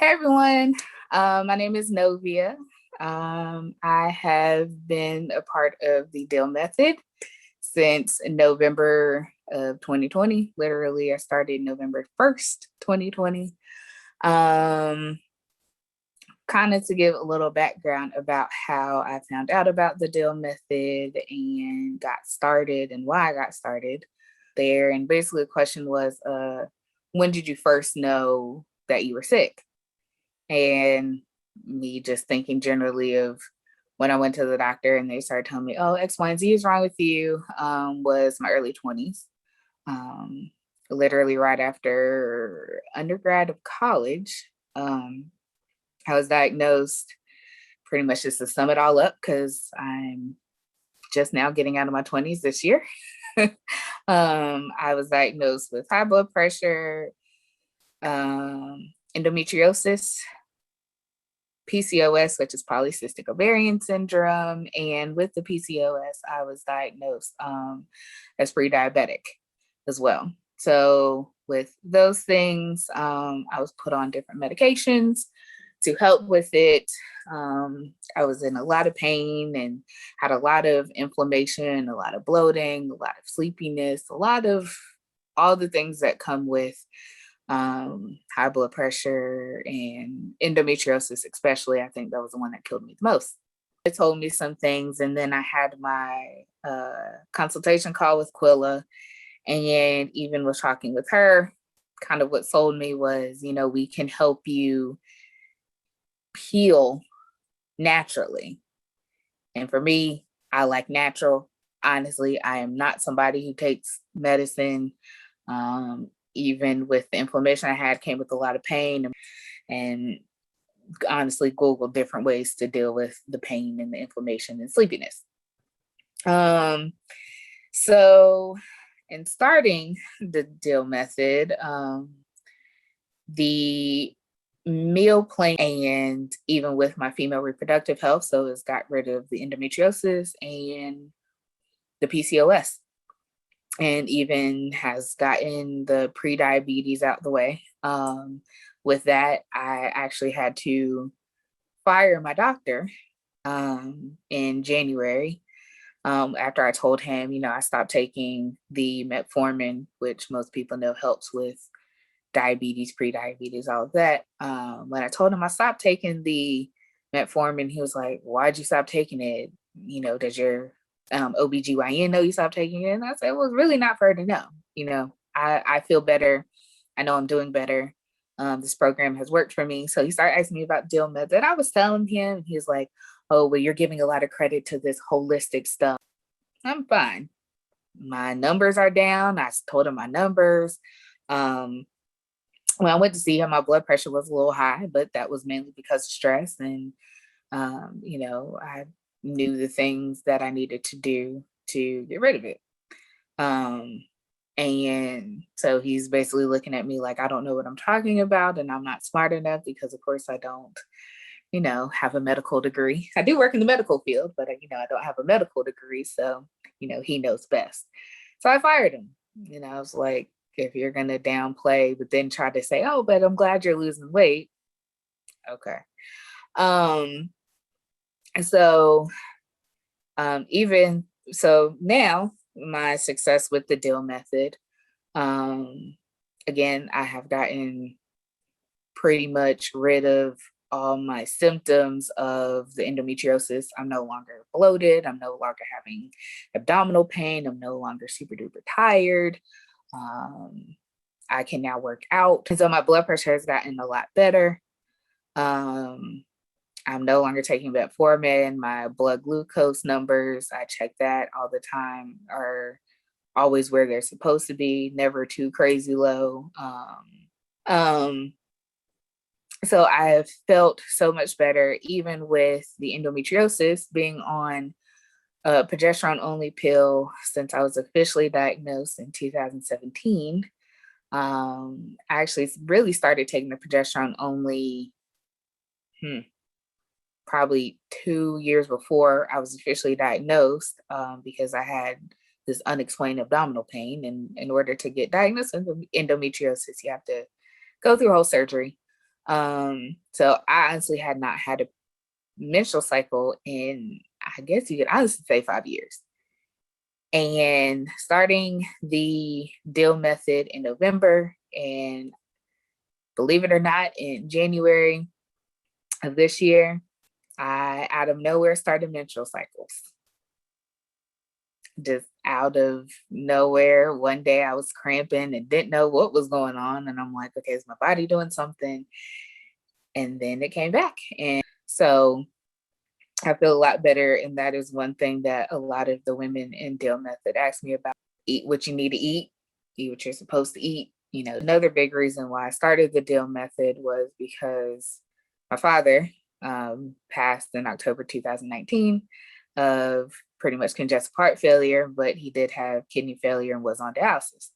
Hey everyone, my name is Novia. I have been a part of the DYL Method since November of 2020. Literally, I started November 1st, 2020. Um, Kind of to give a little background about how I found out about the DYL Method and got started and why I got started there. And basically, the question was, when did you first know that you were sick? And me just thinking generally of when I went to the doctor and they started telling me, oh, X, Y, and Z is wrong with you, was my early 20s. Literally right after undergrad of college, I was diagnosed pretty much just to sum it all up because I'm just now getting out of my 20s this year. I was diagnosed with high blood pressure, endometriosis, Pcos, which is polycystic ovarian syndrome. And with the Pcos, I was diagnosed as pre-diabetic as well. So with those things, I was put on different medications to help with it. I was in a lot of pain and had a lot of inflammation, a lot of bloating, a lot of sleepiness, a lot of all the things that come with high blood pressure and endometriosis, especially. I think that was the one that killed me the most. It told me some things, and then I had my consultation call with Quilla, and even was talking with her. Kind of what sold me was, we can help you heal naturally. And for me, I like natural. Honestly, I am not somebody who takes medicine. Even with the inflammation I had, came with a lot of pain, and honestly Googled different ways to deal with the pain and the inflammation and sleepiness. So in starting the DYL Method, the meal plan, and even with my female reproductive health, so it's got rid of the endometriosis and the PCOS, and even has gotten the pre-diabetes out the way. With that, I actually had to fire my doctor in January after I told him, I stopped taking the metformin, which most people know helps with diabetes, pre-diabetes, all of that. When I told him I stopped taking the metformin, he was like, why'd you stop taking it? Does your OBGYN know you stopped taking it? And I said, well, it's really not for her to know. I feel better. I know I'm doing better. This program has worked for me. So he started asking me about DYL Method. I was telling him, he's like, oh, well, you're giving a lot of credit to this holistic stuff. I'm fine. My numbers are down. I told him my numbers. When I went to see him, my blood pressure was a little high, but that was mainly because of stress. And, I knew the things that I needed to do to get rid of it. And so he's basically looking at me like I don't know what I'm talking about and I'm not smart enough because, of course, I don't, have a medical degree. I do work in the medical field, but, I don't have a medical degree. So, he knows best. So I fired him. I was like, if you're going to downplay, but then try to say, oh, but I'm glad you're losing weight. Okay. So even so now my success with the DYL Method, again, I have gotten pretty much rid of all my symptoms of the endometriosis. I'm no longer bloated. I'm no longer having abdominal pain. I'm no longer super duper tired. I can now work out. And so my blood pressure has gotten a lot better. I'm no longer taking metformin. My blood glucose numbers, I check that all the time, are always where they're supposed to be, never too crazy low. So I have felt so much better, even with the endometriosis, being on a progesterone only pill since I was officially diagnosed in 2017. I actually really started taking the progesterone only probably 2 years before I was officially diagnosed, because I had this unexplained abdominal pain. And in order to get diagnosed with endometriosis, you have to go through a whole surgery. So I honestly had not had a menstrual cycle in, I guess you could honestly say, 5 years. And starting the DYL method in November, and believe it or not, in January of this year, I out of nowhere started menstrual cycles. Just out of nowhere, one day I was cramping and didn't know what was going on. And I'm like, okay, is my body doing something? And then it came back. And so I feel a lot better. And that is one thing that a lot of the women in DYL Method ask me about. Eat what you need to eat what you're supposed to eat. Another big reason why I started the DYL Method was because my father passed in October 2019 of pretty much congestive heart failure, but he did have kidney failure and was on dialysis.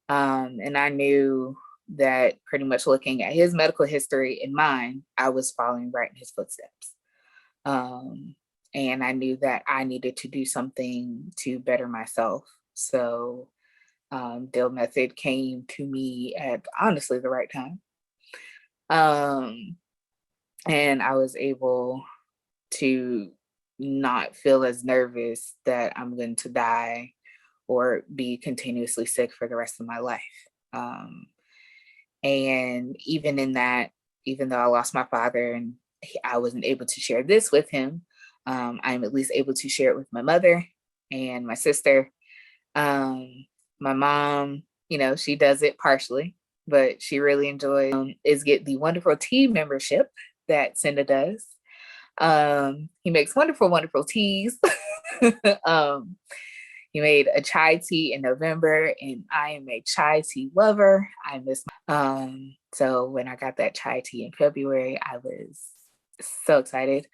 And I knew that pretty much looking at his medical history and mine, I was following right in his footsteps. And I knew that I needed to do something to better myself. So DYL Method came to me at honestly the right time. And I was able to not feel as nervous that I'm going to die or be continuously sick for the rest of my life. And even in that, even though I lost my father and I wasn't able to share this with him, I'm at least able to share it with my mother and my sister. My mom, she does it partially, but she really enjoys is get the wonderful tea membership that Cinda does. He makes wonderful, wonderful teas. He made a chai tea in November, and I am a chai tea lover. I miss so when I got that chai tea in February, I was so excited.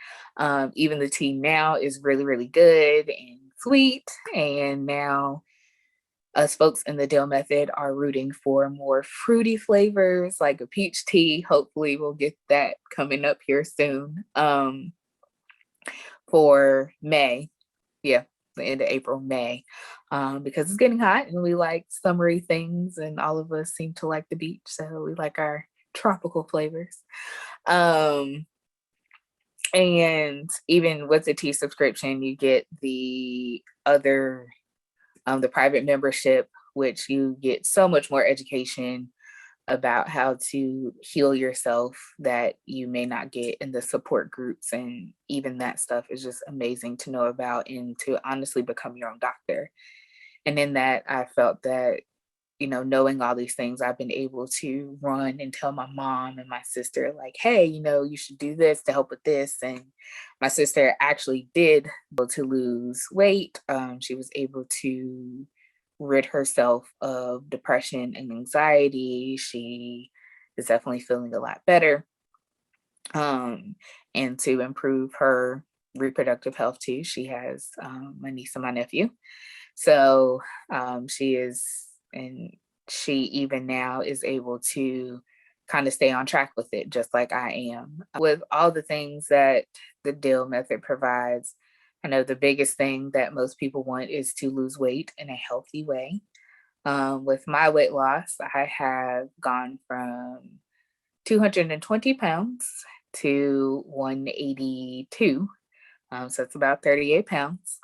Even the tea now is really, really good and sweet. And now us folks in the DYL Method are rooting for more fruity flavors like a peach tea. Hopefully we'll get that coming up here soon for May. Yeah, the end of April, May, because it's getting hot and we like summery things, and all of us seem to like the beach. So we like our tropical flavors. And even with the tea subscription, you get the other the private membership, which you get so much more education about how to heal yourself that you may not get in the support groups. And even that stuff is just amazing to know about and to honestly become your own doctor. And in that, I felt that, knowing all these things, I've been able to run and tell my mom and my sister, like, hey, you should do this to help with this. And my sister actually did go to lose weight. She was able to rid herself of depression and anxiety. She is definitely feeling a lot better. And to improve her reproductive health too, she has my niece and my nephew. So she is, and she even now is able to kind of stay on track with it, just like I am. With all the things that the DYL Method provides, I know the biggest thing that most people want is to lose weight in a healthy way. With my weight loss, I have gone from 220 pounds to 182. So it's about 38 pounds.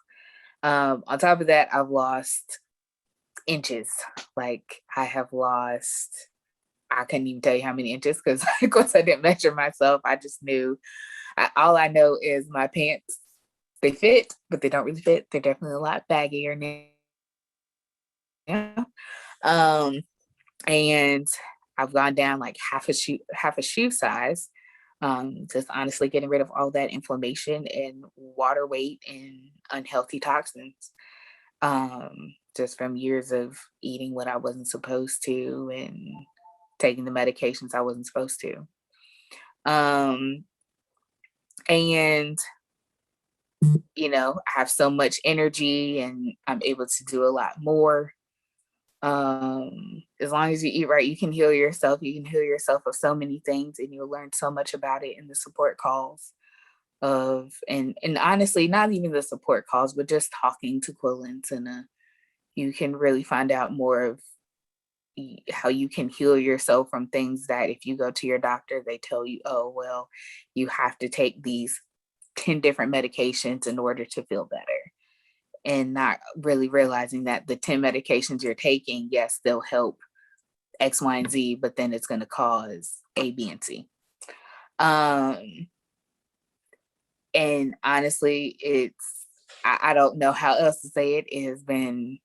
On top of that, I've lost inches. Like I have lost, I couldn't even tell you how many inches because of course I didn't measure myself. I just knew, all I know is my pants, they fit, but they don't really fit. They're definitely a lot baggier now. And I've gone down like half a shoe size. Just honestly getting rid of all that inflammation and water weight and unhealthy toxins. Just from years of eating what I wasn't supposed to and taking the medications I wasn't supposed to. And I have so much energy and I'm able to do a lot more. As long as you eat right, you can heal yourself. You can heal yourself of so many things, and you'll learn so much about it in the support calls and honestly, not even the support calls, but just talking to Quillens, and you can really find out more of how you can heal yourself from things that if you go to your doctor, they tell you, oh, well, you have to take these 10 different medications in order to feel better. And not really realizing that the 10 medications you're taking, yes, they'll help X, Y, and Z, but then it's going to cause A, B, and C. And honestly, I don't know how else to say it. It has been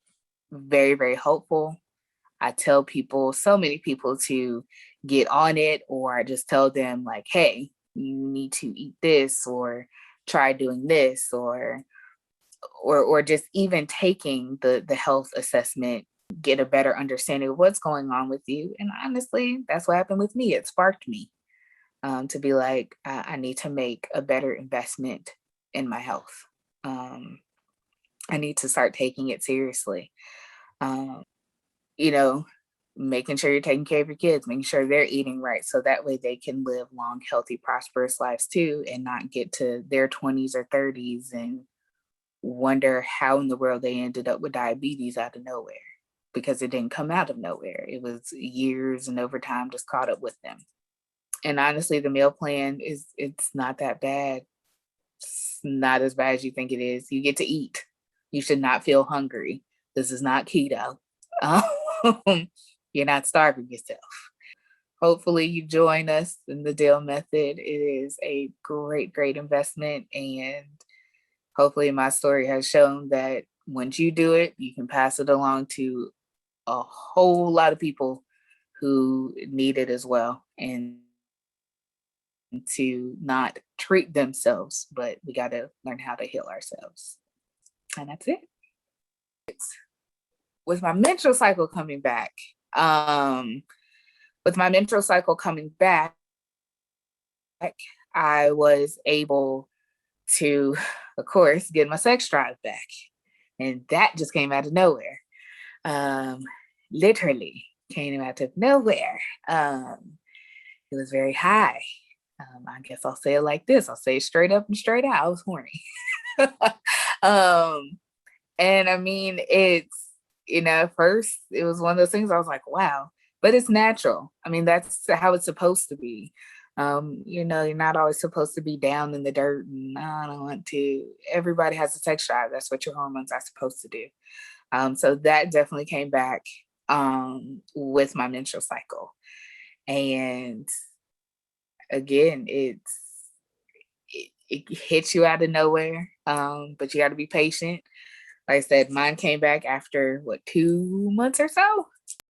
very, very hopeful. I tell people, so many people, to get on it, or I just tell them like, hey, you need to eat this, or try doing this, or just even taking the health assessment, get a better understanding of what's going on with you. And honestly, that's what happened with me. It sparked me to be like, I need to make a better investment in my health. I need to start taking it seriously. You know, making sure you're taking care of your kids, making sure they're eating right, so that way they can live long, healthy, prosperous lives too, and not get to their 20s or 30s and wonder how in the world they ended up with diabetes out of nowhere, because it didn't come out of nowhere. It was years and over time just caught up with them. And honestly, the meal plan it's not that bad. It's not as bad as you think it is. You get to eat. You should not feel hungry. This is not keto. You're not starving yourself. Hopefully you join us in the DYL Method. It is a great, great investment. And hopefully my story has shown that once you do it, you can pass it along to a whole lot of people who need it as well. And to not treat themselves, but we got to learn how to heal ourselves. And that's it. With my menstrual cycle coming back, I was able to, of course, get my sex drive back. And that just came out of nowhere. Literally came out of nowhere. It was very high. I guess I'll say it like this. I'll say it straight up and straight out. I was horny. And I mean, at first it was one of those things I was like, wow, but it's natural. I mean, that's how it's supposed to be. You're not always supposed to be down in the dirt and I don't want to. Everybody has a sex drive. That's what your hormones are supposed to do. So that definitely came back with my menstrual cycle. And again, it hits you out of nowhere, but you got to be patient. Like I said, mine came back after 2 months or so.